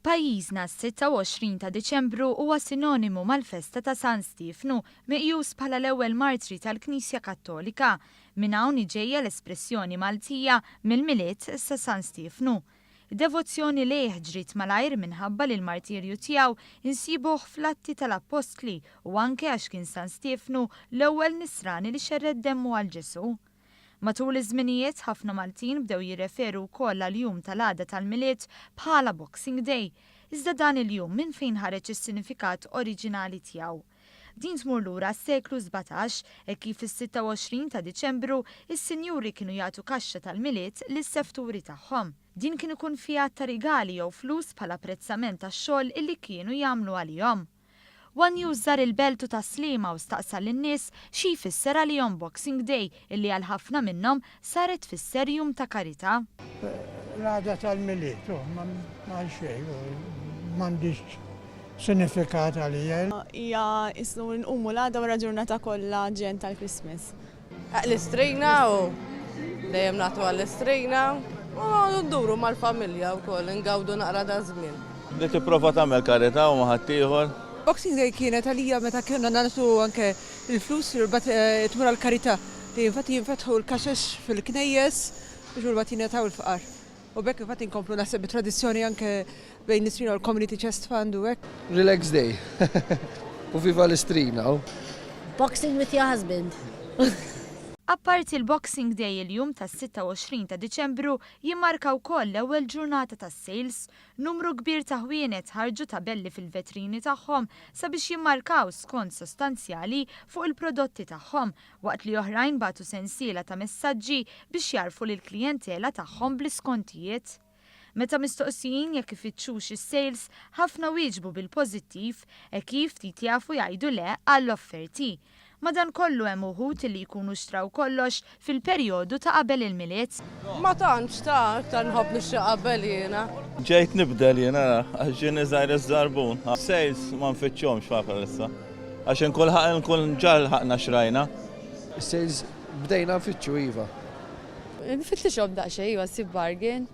F'pajjiżna s-26 ta' Diċembru huwa sinonimu mal-festa ta' San Stiefnu, miqjus bħala l-ewwel martri tal-Knisja Kattolika. Minn hawn ġejja l-espressjoni Maltija mill-Milied sa San Stiefnu. Devozzjoni lejh ġriet malajr minħabba li l-martirju tiegħu insibuh fl-Atti tal-Apostli u anke għax kien San Stiefnu l-ewwel nisrani li xerred demmu għal Ġesu. Matul iż-żminijiet ħafna Maltin bdew jirreferu wkoll għal-jum tal-għada tal-Milied bħala Boxing Day, iżda dan il-jum minn fejn ħareġ is-sinifikat oriġinali tiegħu. Din tmur lura s-seklu 17 kif is-26 ta' Diċembru is-sinjuri kienu jagħtu kaxxa tal-Milied lis-sefturi tagħhom. Din kien ikun fiha ta' rigali jew flus bħala apprezzament tax-xogħol illi kienu jagħmlu għalihom. Wan jużar il-beltu ta' slima u staqsa lin-nies xi jfisser għalihom Boxing Day illi għal ħafna minnhom saret tfisser jum ta' karità. L-għada tal-Milied, ma' xejn, m'għandix sinifikat għalija. Hija isnu nqumu l-għada wara ġurnata kollha ġen tal-Christmas. L-Istrina u dejjem nagħtu għall-Istrina u nduru mal-familja wkoll ingawdu naqra da żmien. Li tipprova tagħmel karità u ma' ħadd ieħor. Boxing Day kienet għalija meta kienna nagħtu anke il-flus tmur għall-karità li infatti jinfetħu l-kaxex fil-knejjes biex mbagħad jingħataw il-faqar. U bekk infatti nkomplu naħseb tradizzjoni anke bejn l-Istrina u l-Community Chest Fund u hekk. Relax Day. U viva l-Istrina. Boxing with your husband. Apparti il-Boxing Day il-jum tas-26 ta' Diċembru jimmarka wkoll l-ewwel ġurnata tas-sales, numru kbir ta' ħwienet ħarġu tabelli fil-vetrini tagħhom sabiex jimmarkaw skont sostanzjali fuq il-prodotti tagħhom, waqt li oħrajn bagħtu sensiela ta' messaġġi biex jarfu lill-klijentela tagħhom bl-iskontijiet. Meta mistoqsijin jekk ifittxux is-sales, ħafna wieġbu bil-pożittiv kif ftit jafu jgħidu le għall-offerti. Madankollu hemm uħud li jkunu xtraw kollox fil-perjodu ta' qabel il-Milied. Ma tantx aktar nħobb nixtieq qabel jiena. Ġejt nibdel jiena għax ġien iżgħar iż-żarbun. Sales ma nfittxhomx faqra issa. Għax inkun ġar ħaqna xrajna. Sales bdejna nfittxu iva. Nfittxhom daqsxejn ssib bargain.